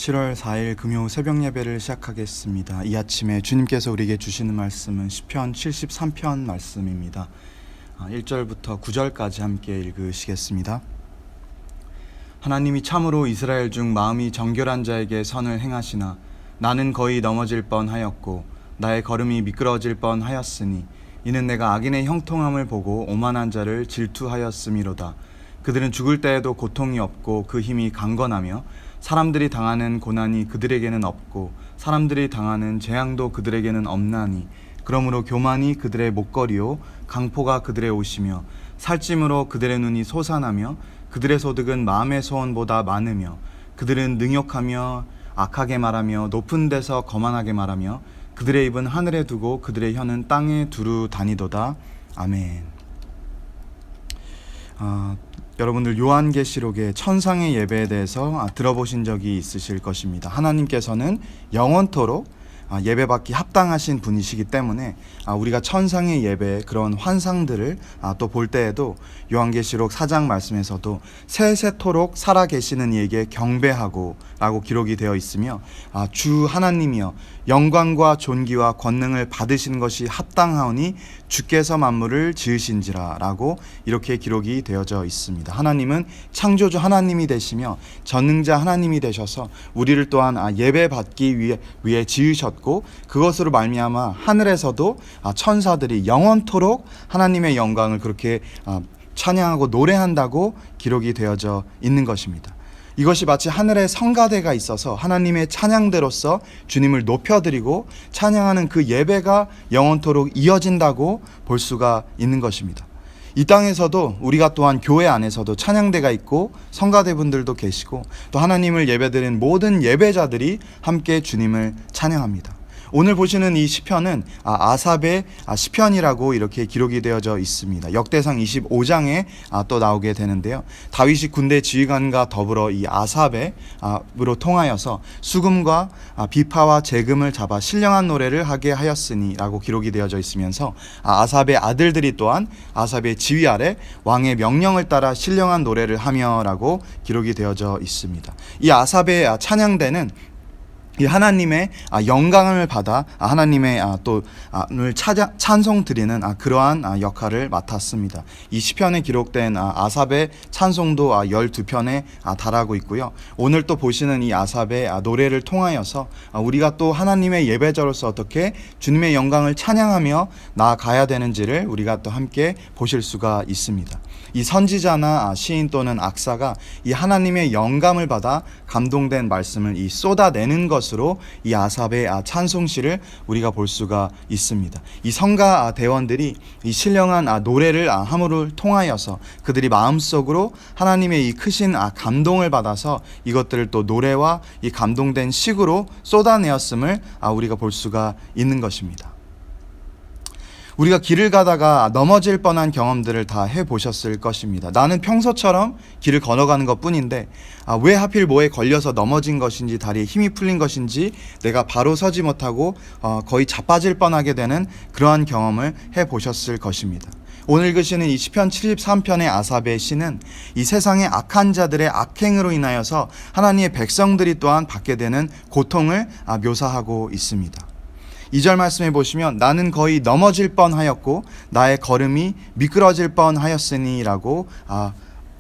7월 4일 금요 새벽 예배를 시작하겠습니다. 이 아침에 주님께서 우리에게 주시는 말씀은 시편 73편 말씀입니다. 1절부터 9절까지 함께 읽으시겠습니다. 하나님이 참으로 이스라엘 중 마음이 정결한 자에게 선을 행하시나 나는 거의 넘어질 뻔하였고 나의 걸음이 미끄러질 뻔하였으니 이는 내가 악인의 형통함을 보고 오만한 자를 질투하였음이로다. 그들은 죽을 때에도 고통이 없고 그 힘이 강건하며 사람들이 당하는 고난이 그들에게는 없고 사람들이 당하는 재앙도 그들에게는 없나니 그러므로 교만이 그들의 목걸이요 강포가 그들의 옷이며 살찜으로 그들의 눈이 솟아나며 그들의 소득은 마음의 소원보다 많으며 그들은 능욕하며 악하게 말하며 높은 데서 거만하게 말하며 그들의 입은 하늘에 두고 그들의 혀는 땅에 두루 다니도다. 아멘. 여러분들 요한계시록의 천상의 예배에 대해서 들어보신 적이 있으실 것입니다. 하나님께서는 영원토록 예배받기 합당하신 분이시기 때문에 우리가 천상의 예배의 그런 환상들을 또 볼 때에도 요한계시록 4장 말씀에서도 세세토록 살아계시는 이에게 경배하고 라고 기록이 되어 있으며 주 하나님이여 영광과 존귀와 권능을 받으신 것이 합당하오니 주께서 만물을 지으신지라 라고 이렇게 기록이 되어져 있습니다. 하나님은 창조주 하나님이 되시며 전능자 하나님이 되셔서 우리를 또한 예배받기 위해 지으셨고 그것으로 말미암아 하늘에서도 천사들이 영원토록 하나님의 영광을 그렇게 찬양하고 노래한다고 기록이 되어져 있는 것입니다. 이것이 마치 하늘에 성가대가 있어서 하나님의 찬양대로서 주님을 높여드리고 찬양하는 그 예배가 영원토록 이어진다고 볼 수가 있는 것입니다. 이 땅에서도 우리가 또한 교회 안에서도 찬양대가 있고 성가대분들도 계시고 또 하나님을 예배드리는 모든 예배자들이 함께 주님을 찬양합니다. 오늘 보시는 이 시편은 아삽의 시편이라고 이렇게 기록이 되어져 있습니다. 역대상 25장에 또 나오게 되는데요. 다윗이 군대 지휘관과 더불어 이 아삽으로 통하여서 수금과 비파와 재금을 잡아 신령한 노래를 하게 하였으니 라고 기록이 되어져 있으면서 아삽의 아들들이 또한 아삽의 지휘 아래 왕의 명령을 따라 신령한 노래를 하며 라고 기록이 되어져 있습니다. 이 아삽의 찬양대는 이 하나님의 영광을 받아 하나님의 또를 찬송 드리는 그러한 역할을 맡았습니다. 이 시편에 기록된 아삽의 찬송도 12편에 달하고 있고요. 오늘 또 보시는 이 아삽의 노래를 통하여서 우리가 또 하나님의 예배자로서 어떻게 주님의 영광을 찬양하며 나아가야 되는지를 우리가 또 함께 보실 수가 있습니다. 이 선지자나 시인 또는 악사가 이 하나님의 영감을 받아 감동된 말씀을 쏟아내는 것으로 이 아삽의 찬송시를 우리가 볼 수가 있습니다. 이 성가 대원들이 이 신령한 노래를 함으로 통하여서 그들이 마음속으로 하나님의 이 크신 감동을 받아서 이것들을 또 노래와 이 감동된 식으로 쏟아내었음을 우리가 볼 수가 있는 것입니다. 우리가 길을 가다가 넘어질 뻔한 경험들을 다 해보셨을 것입니다. 나는 평소처럼 길을 걸어가는 것 뿐인데 왜 하필 뭐에 걸려서 넘어진 것인지 다리에 힘이 풀린 것인지 내가 바로 서지 못하고 거의 자빠질 뻔하게 되는 그러한 경험을 해보셨을 것입니다. 오늘 읽으시는 이 시편 73편의 아삽의 시는 이 세상의 악한 자들의 악행으로 인하여서 하나님의 백성들이 또한 받게 되는 고통을 묘사하고 있습니다. 2절 말씀해 보시면 나는 거의 넘어질 뻔하였고 나의 걸음이 미끄러질 뻔하였으니 라고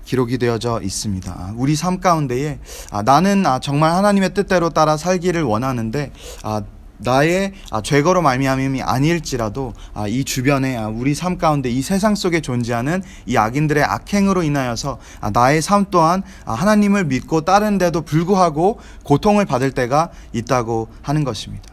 기록이 되어져 있습니다. 우리 삶 가운데에 나는 정말 하나님의 뜻대로 따라 살기를 원하는데 나의 죄거로 말미암음이 아닐지라도 이 주변에 우리 삶 가운데 이 세상 속에 존재하는 이 악인들의 악행으로 인하여서 나의 삶 또한 하나님을 믿고 따르는데도 불구하고 고통을 받을 때가 있다고 하는 것입니다.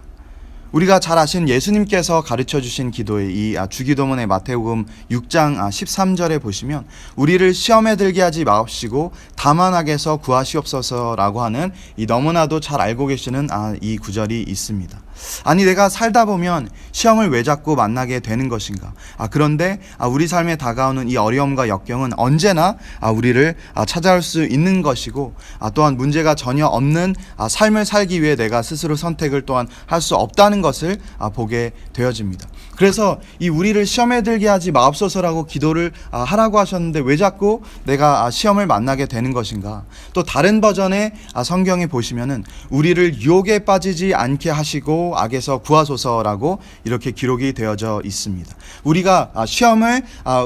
우리가 잘 아시는 예수님께서 가르쳐 주신 기도의 이 주기도문의 마태복음 6장 13절에 보시면 우리를 시험에 들게 하지 마옵시고 다만 악에서 구하시옵소서라고 하는 이 너무나도 잘 알고 계시는 이 구절이 있습니다. 아니 내가 살다 보면 시험을 왜 자꾸 만나게 되는 것인가? 그런데 우리 삶에 다가오는 이 어려움과 역경은 언제나 우리를 찾아올 수 있는 것이고 또한 문제가 전혀 없는 삶을 살기 위해 내가 스스로 선택을 또한 할 수 없다는 것을 보게 되어집니다. 그래서 이 우리를 시험에 들게 하지 마옵소서라고 기도를 하라고 하셨는데 왜 자꾸 내가 시험을 만나게 되는 것인가? 또 다른 버전의 성경에 보시면은 우리를 유혹에 빠지지 않게 하시고 악에서 구하소서라고 이렇게 기록이 되어져 있습니다. 우리가 시험을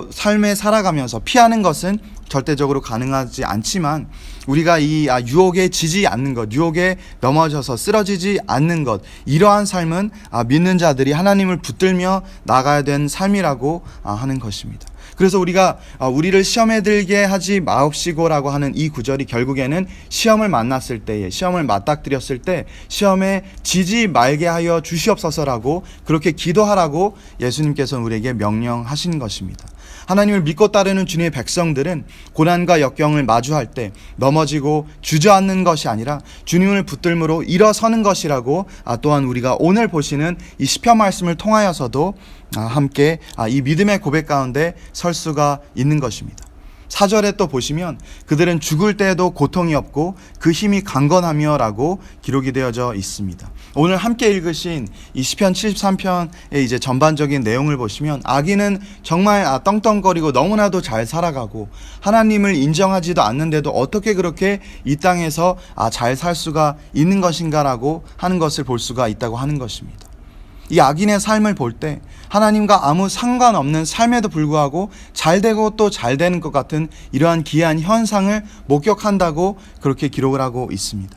삶에 살아가면서 피하는 것은 절대적으로 가능하지 않지만 우리가 이 유혹에 지지 않는 것, 유혹에 넘어져서 쓰러지지 않는 것, 이러한 삶은 믿는 자들이 하나님을 붙들며 나가야 되는 삶이라고 하는 것입니다. 그래서 우리가 우리를 시험에 들게 하지 마옵시고라고 하는 이 구절이 결국에는 시험을 만났을 때에, 시험을 맞닥뜨렸을 때 시험에 지지 말게 하여 주시옵소서라고 그렇게 기도하라고 예수님께서 우리에게 명령하신 것입니다. 하나님을 믿고 따르는 주님의 백성들은 고난과 역경을 마주할 때 넘어지고 주저앉는 것이 아니라 주님을 붙들므로 일어서는 것이라고 또한 우리가 오늘 보시는 이 시편 말씀을 통하여서도 함께 이 믿음의 고백 가운데 설 수가 있는 것입니다. 4절에 또 보시면 그들은 죽을 때에도 고통이 없고 그 힘이 강건하며 라고 기록이 되어져 있습니다. 오늘 함께 읽으신 이 시편 73편의 이제 전반적인 내용을 보시면 악인은 정말 떵떵거리고 너무나도 잘 살아가고 하나님을 인정하지도 않는데도 어떻게 그렇게 이 땅에서 잘 살 수가 있는 것인가라고 하는 것을 볼 수가 있다고 하는 것입니다. 이 악인의 삶을 볼 때 하나님과 아무 상관없는 삶에도 불구하고 잘 되고 또 잘 되는 것 같은 이러한 기이한 현상을 목격한다고 그렇게 기록을 하고 있습니다.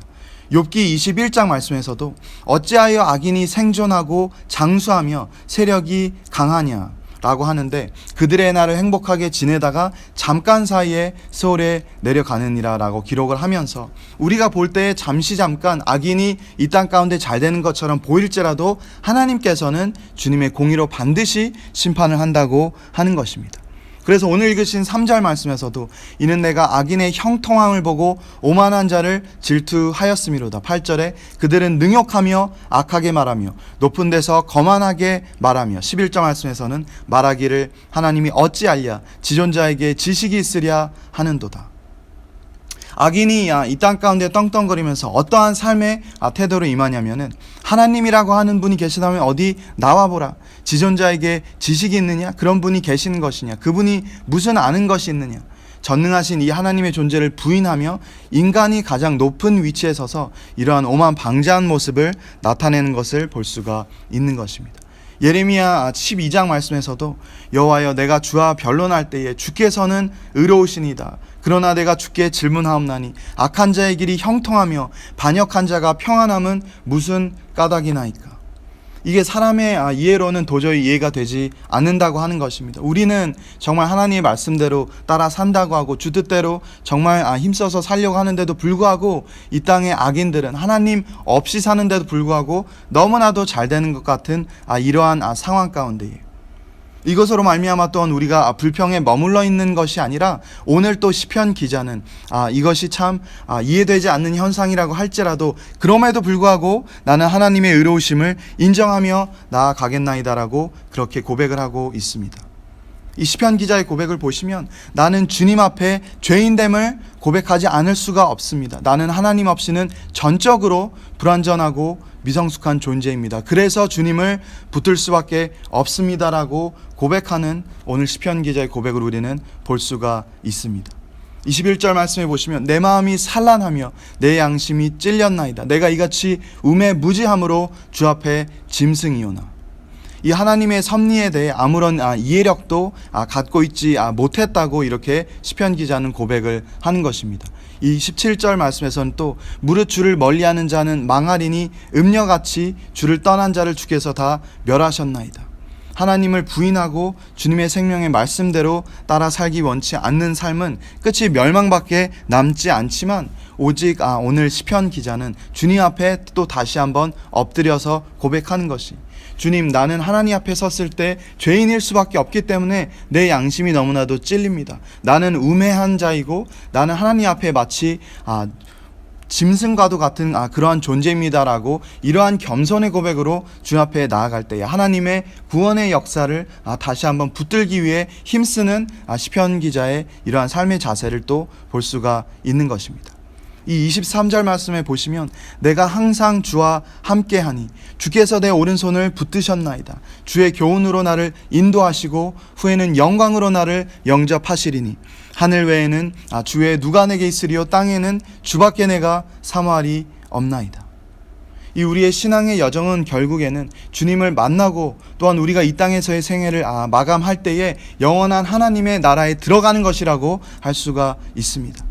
욥기 21장 말씀에서도 어찌하여 악인이 생존하고 장수하며 세력이 강하냐 라고 하는데 그들의 날을 행복하게 지내다가 잠깐 사이에 세월에 내려가느니라 라고 기록을 하면서 우리가 볼 때 잠시 잠깐 악인이 이 땅 가운데 잘 되는 것처럼 보일지라도 하나님께서는 주님의 공의로 반드시 심판을 한다고 하는 것입니다. 그래서 오늘 읽으신 3절 말씀에서도 이는 내가 악인의 형통함을 보고 오만한 자를 질투하였음이로다. 8절에 그들은 능욕하며 악하게 말하며 높은 데서 거만하게 말하며 11절 말씀에서는 말하기를 하나님이 어찌 알랴 지존자에게 지식이 있으랴 하는도다. 악인이 이 땅 가운데 떵떵거리면서 어떠한 삶의 태도로 임하냐면은 하나님이라고 하는 분이 계시다면 어디 나와보라. 지존자에게 지식이 있느냐? 그런 분이 계시는 것이냐? 그분이 무슨 아는 것이 있느냐? 전능하신 이 하나님의 존재를 부인하며 인간이 가장 높은 위치에 서서 이러한 오만 방자한 모습을 나타내는 것을 볼 수가 있는 것입니다. 예레미야 12장 말씀에서도 여호와여 내가 주와 변론할 때에 주께서는 의로우시니이다. 그러나 내가 주께 질문하옵나니 악한 자의 길이 형통하며 반역한 자가 평안함은 무슨 까닭이나이까. 이게 사람의 이해로는 도저히 이해가 되지 않는다고 하는 것입니다. 우리는 정말 하나님의 말씀대로 따라 산다고 하고 주 뜻대로 정말 힘써서 살려고 하는데도 불구하고 이 땅의 악인들은 하나님 없이 사는데도 불구하고 너무나도 잘 되는 것 같은 이러한 상황 가운데에 이것으로 말미암아 또한 우리가 불평에 머물러 있는 것이 아니라 오늘 또 시편 기자는 이것이 참 이해되지 않는 현상이라고 할지라도 그럼에도 불구하고 나는 하나님의 의로우심을 인정하며 나아가겠나이다라고 그렇게 고백을 하고 있습니다. 이 시편 기자의 고백을 보시면 나는 주님 앞에 죄인됨을 고백하지 않을 수가 없습니다. 나는 하나님 없이는 전적으로 불완전하고 미성숙한 존재입니다. 그래서 주님을 붙들 수밖에 없습니다라고 고백하는 오늘 시편 기자의 고백을 우리는 볼 수가 있습니다. 21절 말씀해 보시면 내 마음이 산란하며 내 양심이 찔렸나이다. 내가 이같이 우매무지함으로 주 앞에 짐승이오나. 이 하나님의 섭리에 대해 아무런 이해력도 갖고 있지 못했다고 이렇게 시편 기자는 고백을 하는 것입니다. 이 17절 말씀에서는 또 무릇 주를 멀리하는 자는 망하리니 음녀같이 주를 떠난 자를 주께서 다 멸하셨나이다. 하나님을 부인하고 주님의 생명의 말씀대로 따라 살기 원치 않는 삶은 끝이 멸망밖에 남지 않지만 오직 오늘 시편 기자는 주님 앞에 또 다시 한번 엎드려서 고백하는 것이 주님 나는 하나님 앞에 섰을 때 죄인일 수밖에 없기 때문에 내 양심이 너무나도 찔립니다. 나는 우매한 자이고 나는 하나님 앞에 마치 짐승과도 같은 그러한 존재입니다라고 이러한 겸손의 고백으로 주 앞에 나아갈 때에 하나님의 구원의 역사를 다시 한번 붙들기 위해 힘쓰는 시편 기자의 이러한 삶의 자세를 또 볼 수가 있는 것입니다. 이 23절 말씀에 보시면 내가 항상 주와 함께하니 주께서 내 오른손을 붙드셨나이다. 주의 교훈으로 나를 인도하시고 후에는 영광으로 나를 영접하시리니 하늘 외에는 주 외에 누가 내게 있으리요 땅에는 주밖에 내가 사모하리 없나이다. 이 우리의 신앙의 여정은 결국에는 주님을 만나고 또한 우리가 이 땅에서의 생애를 마감할 때에 영원한 하나님의 나라에 들어가는 것이라고 할 수가 있습니다.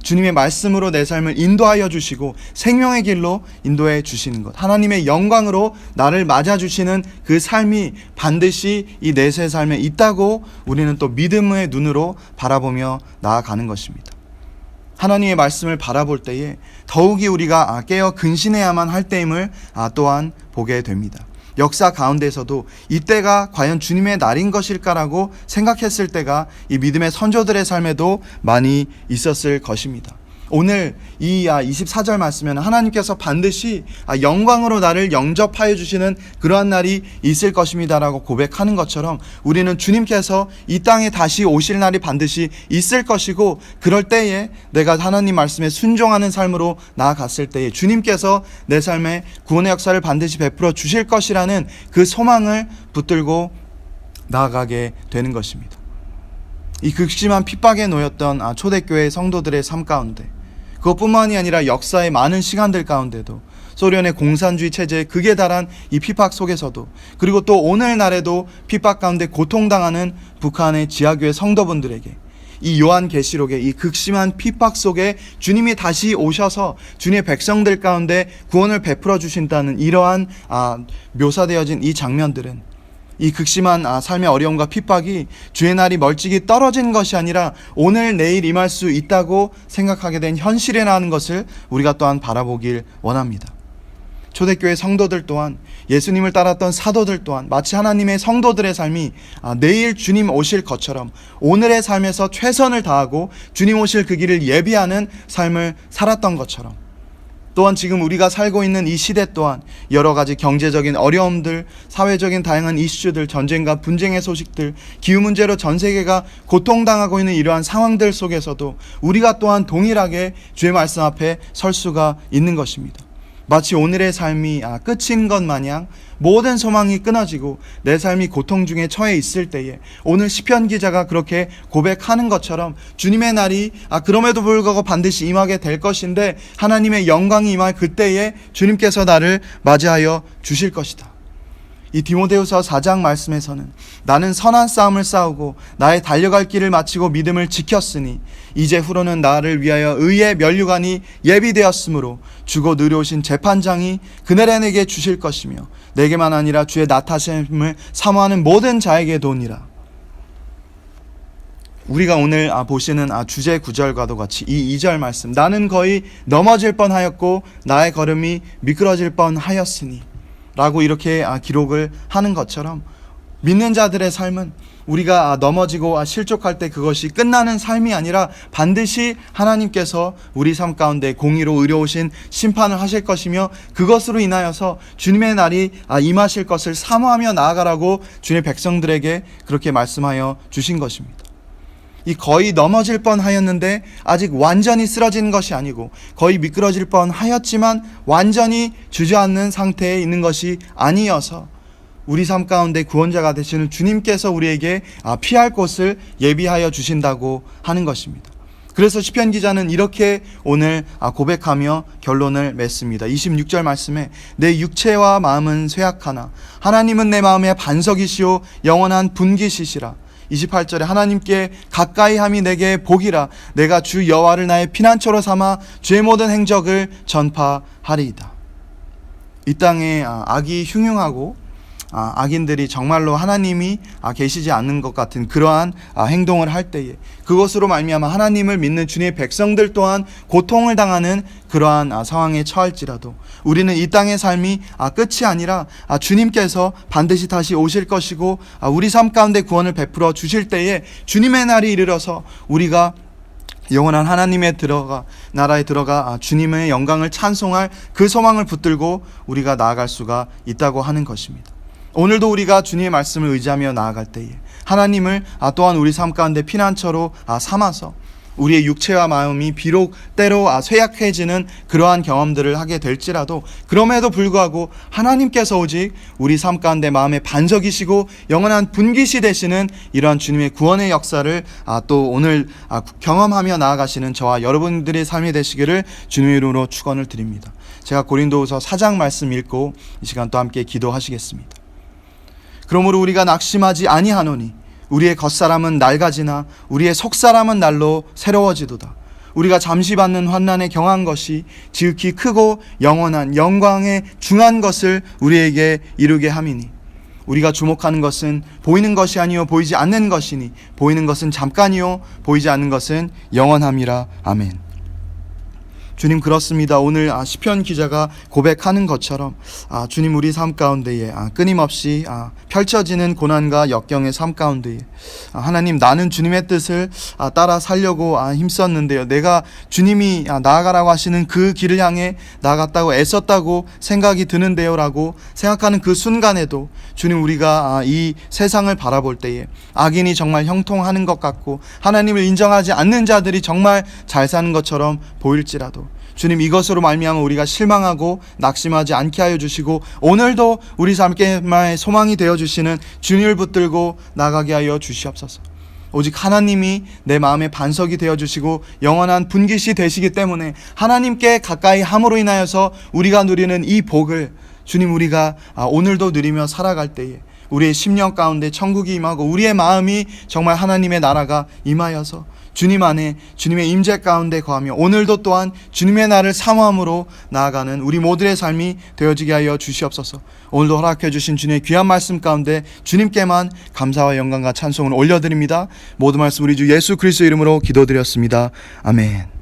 주님의 말씀으로 내 삶을 인도하여 주시고 생명의 길로 인도해 주시는 것, 하나님의 영광으로 나를 맞아주시는 그 삶이 반드시 이 내세 삶에 있다고 우리는 또 믿음의 눈으로 바라보며 나아가는 것입니다. 하나님의 말씀을 바라볼 때에 더욱이 우리가 깨어 근신해야만 할 때임을 또한 보게 됩니다. 역사 가운데서도 이때가 과연 주님의 날인 것일까라고 생각했을 때가 이 믿음의 선조들의 삶에도 많이 있었을 것입니다. 오늘 이 24절 말씀에는 하나님께서 반드시 영광으로 나를 영접하여 주시는 그러한 날이 있을 것입니다라고 고백하는 것처럼 우리는 주님께서 이 땅에 다시 오실 날이 반드시 있을 것이고, 그럴 때에 내가 하나님 말씀에 순종하는 삶으로 나아갔을 때에 주님께서 내 삶에 구원의 역사를 반드시 베풀어 주실 것이라는 그 소망을 붙들고 나아가게 되는 것입니다. 이 극심한 핍박에 놓였던 초대교회 성도들의 삶 가운데, 그것뿐만이 아니라 역사의 많은 시간들 가운데도 소련의 공산주의 체제의 극에 달한 이 핍박 속에서도, 그리고 또 오늘날에도 핍박 가운데 고통당하는 북한의 지하교회 성도분들에게 이 요한계시록의 이 극심한 핍박 속에 주님이 다시 오셔서 주님의 백성들 가운데 구원을 베풀어 주신다는 이러한 묘사되어진 이 장면들은 이 극심한 삶의 어려움과 핍박이 주의 날이 멀찍이 떨어진 것이 아니라 오늘 내일 임할 수 있다고 생각하게 된 현실이라는 것을 우리가 또한 바라보길 원합니다. 초대교회 성도들 또한, 예수님을 따랐던 사도들 또한 마치 하나님의 성도들의 삶이 내일 주님 오실 것처럼 오늘의 삶에서 최선을 다하고 주님 오실 그 길을 예비하는 삶을 살았던 것처럼, 또한 지금 우리가 살고 있는 이 시대 또한 여러 가지 경제적인 어려움들, 사회적인 다양한 이슈들, 전쟁과 분쟁의 소식들, 기후 문제로 전 세계가 고통당하고 있는 이러한 상황들 속에서도 우리가 또한 동일하게 주의 말씀 앞에 설 수가 있는 것입니다. 마치 오늘의 삶이 끝인 것 마냥 모든 소망이 끊어지고 내 삶이 고통 중에 처해 있을 때에 오늘 시편 기자가 그렇게 고백하는 것처럼 주님의 날이 그럼에도 불구하고 반드시 임하게 될 것인데, 하나님의 영광이 임할 그때에 주님께서 나를 맞이하여 주실 것이다. 이 디모데후서 4장 말씀에서는 나는 선한 싸움을 싸우고 나의 달려갈 길을 마치고 믿음을 지켰으니 이제 후로는 나를 위하여 의의 면류관이 예비되었으므로 주고 느려오신 재판장이 그날에 내게 주실 것이며 내게만 아니라 주의 나타심을 사모하는 모든 자에게 도니라. 우리가 오늘 보시는 주제 구절과도 같이 이 2절 말씀, 나는 거의 넘어질 뻔하였고 나의 걸음이 미끄러질 뻔하였으니 라고 이렇게 기록을 하는 것처럼, 믿는 자들의 삶은 우리가 넘어지고 실족할 때 그것이 끝나는 삶이 아니라 반드시 하나님께서 우리 삶 가운데 공의로 의로우신 심판을 하실 것이며 그것으로 인하여서 주님의 날이 임하실 것을 사모하며 나아가라고 주님의 백성들에게 그렇게 말씀하여 주신 것입니다. 이 거의 넘어질 뻔하였는데 아직 완전히 쓰러지는 것이 아니고 거의 미끄러질 뻔하였지만 완전히 주저앉는 상태에 있는 것이 아니어서 우리 삶 가운데 구원자가 되시는 주님께서 우리에게 피할 곳을 예비하여 주신다고 하는 것입니다. 그래서 시편 기자는 이렇게 오늘 고백하며 결론을 맺습니다. 26절 말씀에 내 육체와 마음은 쇠약하나 하나님은 내 마음의 반석이시오 영원한 분기시시라. 28절에 하나님께 가까이함이 내게 복이라. 내가 주 여호와를 나의 피난처로 삼아 주의 모든 행적을 전파하리이다. 이 땅에 악이 흉흉하고 악인들이 정말로 하나님이 계시지 않는 것 같은 그러한 행동을 할 때에 그것으로 말미암아 하나님을 믿는 주님의 백성들 또한 고통을 당하는 그러한 상황에 처할지라도 우리는 이 땅의 삶이 끝이 아니라 주님께서 반드시 다시 오실 것이고 우리 삶 가운데 구원을 베풀어 주실 때에 주님의 날이 이르러서 우리가 영원한 하나님의 나라에 들어가 주님의 영광을 찬송할 그 소망을 붙들고 우리가 나아갈 수가 있다고 하는 것입니다. 오늘도 우리가 주님의 말씀을 의지하며 나아갈 때에 하나님을 또한 우리 삶 가운데 피난처로 삼아서 우리의 육체와 마음이 비록 때로 쇠약해지는 그러한 경험들을 하게 될지라도 그럼에도 불구하고 하나님께서 오직 우리 삶 가운데 마음의 반석이시고 영원한 분깃이 되시는 이러한 주님의 구원의 역사를 또 오늘 경험하며 나아가시는 저와 여러분들의 삶이 되시기를 주님의 이름으로 축원을 드립니다. 제가 고린도후서 4장 말씀 읽고 이 시간 또 함께 기도하시겠습니다. 그러므로 우리가 낙심하지 아니하노니 우리의 겉사람은 낡아지나 우리의 속사람은 날로 새로워지도다. 우리가 잠시 받는 환난에 경한 것이 지극히 크고 영원한 영광에 중한 것을 우리에게 이루게 함이니 우리가 주목하는 것은 보이는 것이 아니요 보이지 않는 것이니 보이는 것은 잠깐이요 보이지 않는 것은 영원함이라. 아멘. 주님, 그렇습니다. 오늘 시편 기자가 고백하는 것처럼 주님, 우리 삶 가운데에 끊임없이 펼쳐지는 고난과 역경의 삶 가운데에 하나님, 나는 주님의 뜻을 따라 살려고 힘썼는데요, 내가 주님이 나아가라고 하시는 그 길을 향해 나아갔다고 애썼다고 생각이 드는데요 라고 생각하는 그 순간에도 주님, 우리가 이 세상을 바라볼 때에 악인이 정말 형통하는 것 같고 하나님을 인정하지 않는 자들이 정말 잘 사는 것처럼 보일지라도 주님, 이것으로 말미암아 우리가 실망하고 낙심하지 않게 하여 주시고 오늘도 우리 삶의 소망이 되어주시는 주님을 붙들고 나가게 하여 주시옵소서. 오직 하나님이 내 마음의 반석이 되어주시고 영원한 분깃이 되시기 때문에 하나님께 가까이 함으로 인하여서 우리가 누리는 이 복을 주님, 우리가 오늘도 누리며 살아갈 때에 우리의 심령 가운데 천국이 임하고 우리의 마음이 정말 하나님의 나라가 임하여서 주님 안에 주님의 임재 가운데 거하며 오늘도 또한 주님의 날을 사모함으로 나아가는 우리 모두의 삶이 되어지게 하여 주시옵소서. 오늘도 허락해 주신 주님의 귀한 말씀 가운데 주님께만 감사와 영광과 찬송을 올려드립니다. 모든 말씀 우리 주 예수 그리스도 이름으로 기도드렸습니다. 아멘.